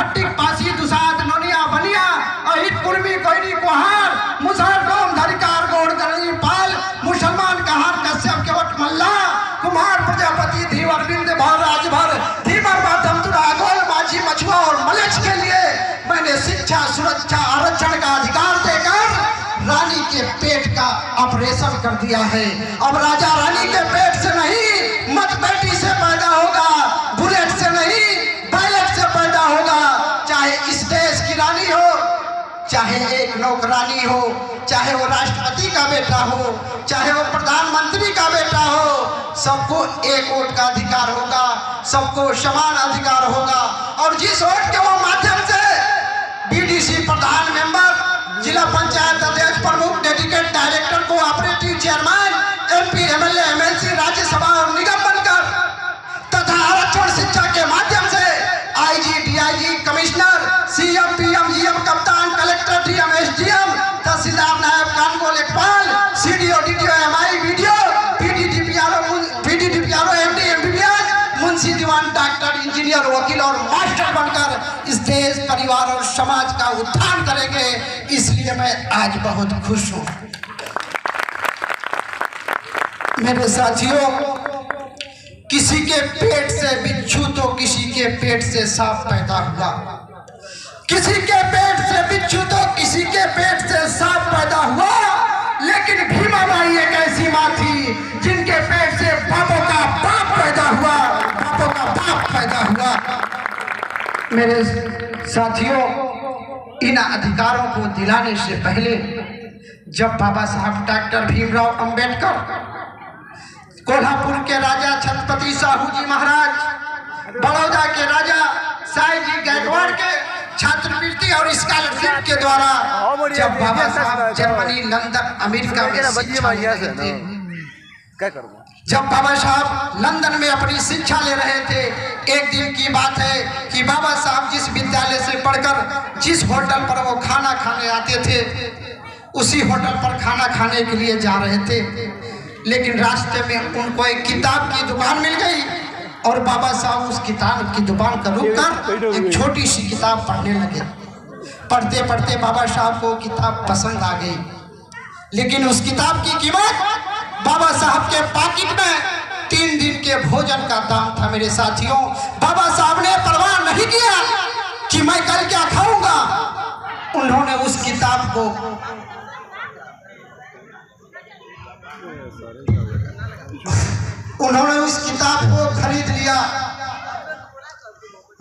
भट्टिक पासी दुसाद नोनिया बनिया अहित कुर्मी कोयनी कोहार मुसहर गोम धरिकार गोड़ गणनी पाल मुसलमान कहार कश्यप केवट मल्ला कुमार प्रजापति धीव अरविंद भर राजभर धीमर माधम तुरागोल माझी मछुआ और मलेच्छ के लिए मैंने शिक्षा सुरक्षा आरक्षण का अधिकार देकर रानी के पेट का ऑपरेशन कर दिया है। अब राजा रानी के पेट से नहीं मत बेटी से पैदा होगा, बुलेट से नहीं बैलेट से पैदा होगा। चाहे इस देश की रानी हो, चाहे एक नौकरानी हो, चाहे वो राष्ट्रपति का बेटा हो, चाहे वो प्रधानमंत्री का बेटा हो, सबको एक वोट का अधिकार होगा, सबको समान अधिकार होगा। और जिस वोट के वो माध्यम से बीडीसी प्रधान मेंबर, जिला पंचायत अध्यक्ष, प्रमुख, dedicate director, cooperative chairman, MP, MLA, MLC, Rajya Sabha और निगम बनकर तथा आरक्षण शिक्षा के माध्यम से IG, DIG, commissioner, CM, PM, GM, कप्तान, कलेक्टर, डीएम, एसडीएम, तहसीलदार, नायब, कानून लेखपाल, CDO, DDO, MI, video, PDDPRO, MD, MBBS, मुंशी, दीवान, डॉक्टर, इंजीनियर, वकील और मास्टर बनकर इस देश, परिवार और समाज का उत्थान करेंगे। इसलिए मैं आज बहुत खुश हूं। मेरे साथियों, किसी के पेट से बिच्छू तो किसी के पेट से सांप पैदा हुआ, किसी के पेट से बिच्छू तो किसी के पेट से सांप पैदा हुआ। लेकिन भीमाबाई एक ऐसी मां थी जिनके पेट से बापों का बाप पैदा हुआ, बापों का बाप पैदा हुआ। मेरे साथियों, इन अधिकारों को दिलाने से पहले जब बाबा साहब डॉक्टर भीमराव अंबेडकर कोल्हापुर के राजा छत्रपति साहू जी महाराज, बड़ौदा के राजा साई जी गायकवाड़ के छात्रवृत्ति और स्कॉलरशिप के द्वारा जब बाबा साहब जर्मनी, लंदन, अमेरिका में शिक्षा ले रहे थे, जब बाबा साहब लंदन में अपनी शिक्षा ले रहे थे, एक दिन की बात है कि बाबा साहब जिस विद्यालय से पढ़कर जिस होटल पर वो खाना खाने आते थे, उसी होटल पर खाना खाने के लिए जा रहे थे। लेकिन रास्ते में उनको एक किताब की दुकान मिल गई और बाबा साहब उस किताब की दुकान का रुककर एक छोटी सी किताब पढ़ने लगे। पढ़ते पढ़ते बाबा साहब को किताब पसंद आ गई, लेकिन उस किताब की कीमत बाबा साहब के पॉकेट में 3 दिन के भोजन का दाम था। मेरे साथियों, बाबा साहब ने परवाह नहीं किया कि मैं कल क्या खाऊंगा। उन्होंने उस किताब को खरीद लिया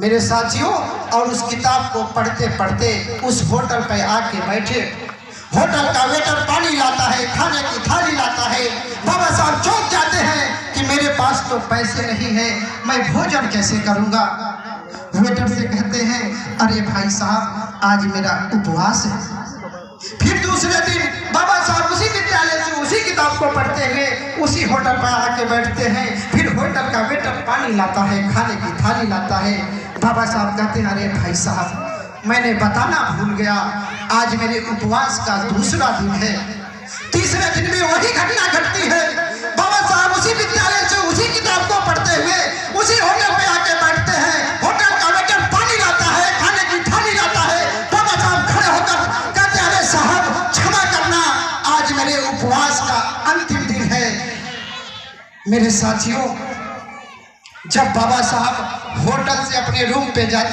मेरे साथियों, और उस किताब को पढ़ते पढ़ते उस होटल पे आके बैठे। होटल का वेटर पानी लाता है, खाने की थाली लाता है। बाबा साहब चौंक जाते हैं कि मेरे पास तो पैसे नहीं है, मैं भोजन कैसे करूंगा। वेटर से कहते हैं, अरे भाई साहब, आज मेरा उपवास है। फिर दूसरे दिन बाबा साहब उसी विद्यालय से उसी किताब को पढ़ते हुए उसी होटल पर आके बैठते हैं। फिर होटल का वेटर पानी लाता है, खाने की थाली लाता है। बाबा साहब कहते हैं, अरे भाई साहब, मैंने बताना भूल गया, आज मेरे उपवास का दूसरा दिन है। तीसरे दिन भी वही घटना घटती है। बाबा साहब उसी विद्यालय से उसी किताब को पढ़ते हुए उसी होटल पे आके बैठते हैं। होटल का वेटर पानी लाता है, खाने की थाली लाता है। बाबा साहब खड़े होकर कहते हैं, अरे साहब क्षमा करना, आज मेरे उपवास का अंतिम दिन है। मेरे साथियों, जब बाबा साहब होटल से अपने रूम पे जाते